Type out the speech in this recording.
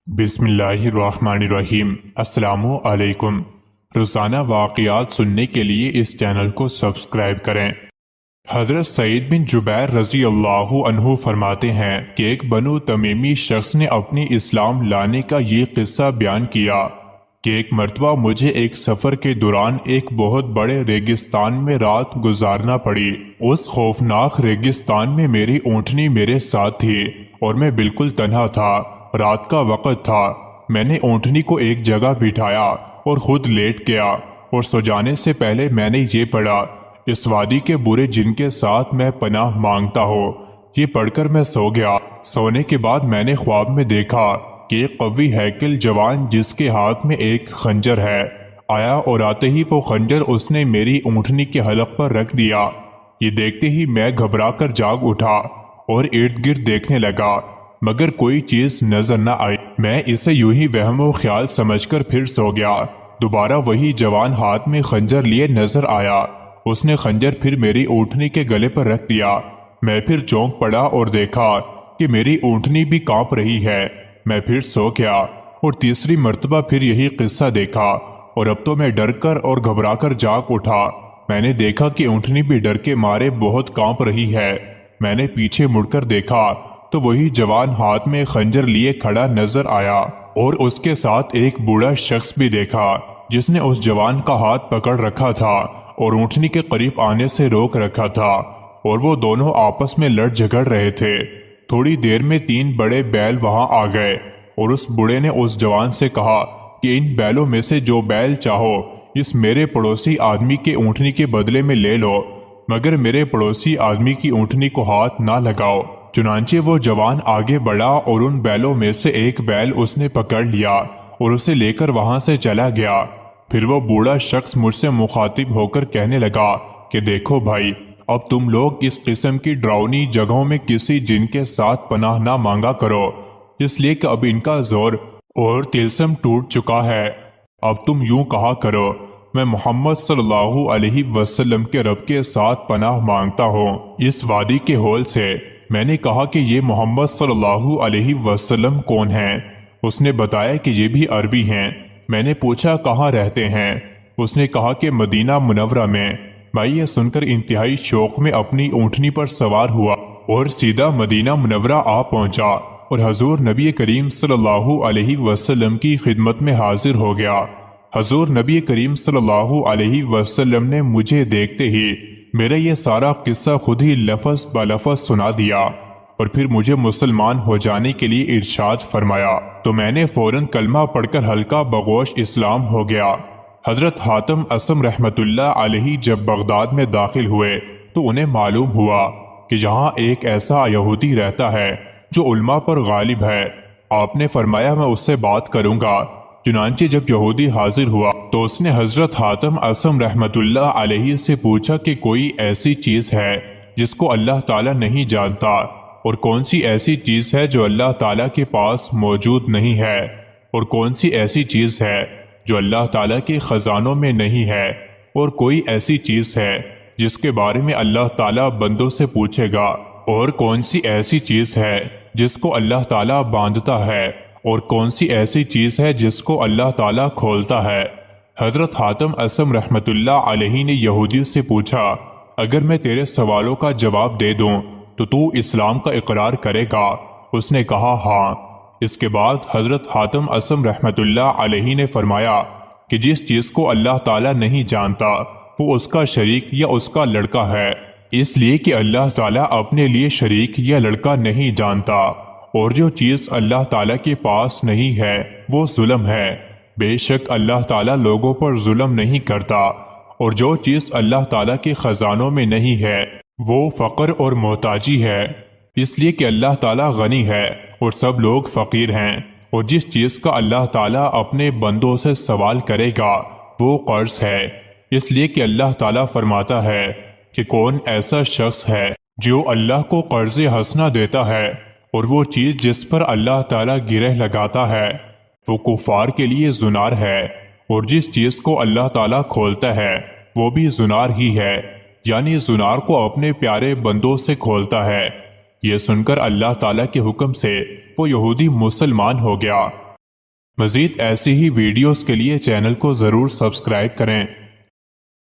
بسم اللہ الرحمن الرحیم۔ السلام علیکم۔ روزانہ واقعات سننے کے لیے اس چینل کو سبسکرائب کریں۔ حضرت سعید بن جبیر رضی اللہ عنہ فرماتے ہیں کہ ایک بنو تمیمی شخص نے اپنی اسلام لانے کا یہ قصہ بیان کیا کہ ایک مرتبہ مجھے ایک سفر کے دوران ایک بہت بڑے ریگستان میں رات گزارنا پڑی۔ اس خوفناک ریگستان میں میری اونٹنی میرے ساتھ تھی اور میں بالکل تنہا تھا۔ رات کا وقت تھا۔ میں نے اونٹنی کو ایک جگہ بٹھایا اور خود لیٹ گیا اور سو جانے سے پہلے میں نے یہ پڑھا، اس وادی کے برے جن کے ساتھ میں پناہ مانگتا ہوں۔ یہ پڑھ کر میں سو گیا۔ سونے کے بعد میں نے خواب میں دیکھا کہ ایک قوی ہیکل جوان جس کے ہاتھ میں ایک خنجر ہے آیا اور آتے ہی وہ خنجر اس نے میری اونٹنی کے حلق پر رکھ دیا۔ یہ دیکھتے ہی میں گھبرا کر جاگ اٹھا اور ارد گرد دیکھنے لگا مگر کوئی چیز نظر نہ آئی۔ میں اسے یوں ہی وہم و خیال سمجھ کر پھر سو گیا۔ دوبارہ وہی جوان ہاتھ میں خنجر لیے نظر آیا۔ اس نے خنجر پھر میری اونٹنی کے گلے پر رکھ دیا۔ میں پھر چونک پڑا اور دیکھا کہ میری اونٹنی بھی کانپ رہی ہے۔ میں پھر سو گیا اور تیسری مرتبہ پھر یہی قصہ دیکھا اور اب تو میں ڈر کر اور گھبرا کر جاگ اٹھا۔ میں نے دیکھا کہ اونٹنی بھی ڈر کے مارے بہت کانپ رہی ہے۔ میں نے پیچھے مڑ کر دیکھا تو وہی جوان ہاتھ میں خنجر لیے کھڑا نظر آیا اور اس کے ساتھ ایک بوڑھا شخص بھی دیکھا جس نے اس جوان کا ہاتھ پکڑ رکھا تھا اور اونٹنی کے قریب آنے سے روک رکھا تھا اور وہ دونوں آپس میں لڑ جھگڑ رہے تھے۔ تھوڑی دیر میں 3 بڑے بیل وہاں آ گئے اور اس بوڑھے نے اس جوان سے کہا کہ ان بیلوں میں سے جو بیل چاہو اس میرے پڑوسی آدمی کے اونٹنی کے بدلے میں لے لو، مگر میرے پڑوسی آدمی کی اونٹنی کو ہاتھ نہ لگاؤ۔ چنانچہ وہ جوان آگے بڑھا اور ان بیلوں میں سے ایک بیل اس نے پکڑ لیا اور اسے لے کر وہاں سے چلا گیا۔ پھر وہ بوڑھا شخص مجھ سے مخاطب ہو کر کہنے لگا کہ دیکھو بھائی، اب تم لوگ اس قسم کی ڈراؤنی جگہوں میں کسی جن کے ساتھ پناہ نہ مانگا کرو، اس لیے کہ اب ان کا زور اور طلسم ٹوٹ چکا ہے۔ اب تم یوں کہا کرو، میں محمد صلی اللہ علیہ وسلم کے رب کے ساتھ پناہ مانگتا ہوں اس وادی کے ہول سے۔ میں نے کہا کہ یہ محمد صلی اللہ علیہ وسلم کون ہیں؟ اس نے بتایا کہ یہ بھی عربی ہیں۔ میں نے پوچھا کہاں رہتے ہیں؟ اس نے کہا کہ مدینہ منورہ میں۔ میں یہ سن کر انتہائی شوق میں اپنی اونٹنی پر سوار ہوا اور سیدھا مدینہ منورہ آ پہنچا اور حضور نبی کریم صلی اللہ علیہ وسلم کی خدمت میں حاضر ہو گیا۔ حضور نبی کریم صلی اللہ علیہ وسلم نے مجھے دیکھتے ہی میرا یہ سارا قصہ خود ہی لفظ بلفظ سنا دیا اور پھر مجھے مسلمان ہو جانے کے لیے ارشاد فرمایا، تو میں نے فوراً کلمہ پڑھ کر ہلکا بغوش اسلام ہو گیا۔ حضرت حاتم اصم رحمت اللہ علیہ جب بغداد میں داخل ہوئے تو انہیں معلوم ہوا کہ یہاں ایک ایسا یہودی رہتا ہے جو علماء پر غالب ہے۔ آپ نے فرمایا میں اس سے بات کروں گا۔ چنانچہ جب یہودی حاضر ہوا تو اس نے حضرت حاتم اصم رحمت اللہ علیہ سے پوچھا کہ کوئی ایسی چیز ہے جس کو اللہ تعالیٰ نہیں جانتا، اور کون سی ایسی چیز ہے جو اللہ تعالیٰ کے پاس موجود نہیں ہے، اور کون سی ایسی چیز ہے جو اللہ تعالیٰ کے خزانوں میں نہیں ہے، اور کوئی ایسی چیز ہے جس کے بارے میں اللہ تعالیٰ بندوں سے پوچھے گا، اور کون سی ایسی چیز ہے جس کو اللہ تعالیٰ باندھتا ہے، اور کون سی ایسی چیز ہے جس کو اللہ تعالیٰ کھولتا ہے۔ حضرت حاتم اصم رحمت اللہ علیہ نے یہودی سے پوچھا، اگر میں تیرے سوالوں کا جواب دے دوں تو اسلام کا اقرار کرے گا؟ اس نے کہا ہاں۔ اس کے بعد حضرت حاتم اصم رحمت اللہ علیہ نے فرمایا کہ جس چیز کو اللہ تعالیٰ نہیں جانتا وہ اس کا شریک یا اس کا لڑکا ہے، اس لیے کہ اللہ تعالیٰ اپنے لیے شریک یا لڑکا نہیں جانتا، اور جو چیز اللہ تعالیٰ کے پاس نہیں ہے وہ ظلم ہے۔ بے شک اللہ تعالیٰ لوگوں پر ظلم نہیں کرتا، اور جو چیز اللہ تعالیٰ کے خزانوں میں نہیں ہے وہ فقر اور محتاجی ہے، اس لیے کہ اللہ تعالیٰ غنی ہے اور سب لوگ فقیر ہیں، اور جس چیز کا اللہ تعالیٰ اپنے بندوں سے سوال کرے گا وہ قرض ہے، اس لیے کہ اللہ تعالیٰ فرماتا ہے کہ کون ایسا شخص ہے جو اللہ کو قرض حسنہ دیتا ہے، اور وہ چیز جس پر اللہ تعالیٰ گرہ لگاتا ہے وہ کفار کے لیے زنار ہے، اور جس چیز کو اللہ تعالیٰ کھولتا ہے وہ بھی زنار ہی ہے، یعنی زنار کو اپنے پیارے بندوں سے کھولتا ہے۔ یہ سن کر اللہ تعالیٰ کے حکم سے وہ یہودی مسلمان ہو گیا۔ مزید ایسی ہی ویڈیوز کے لیے چینل کو ضرور سبسکرائب کریں۔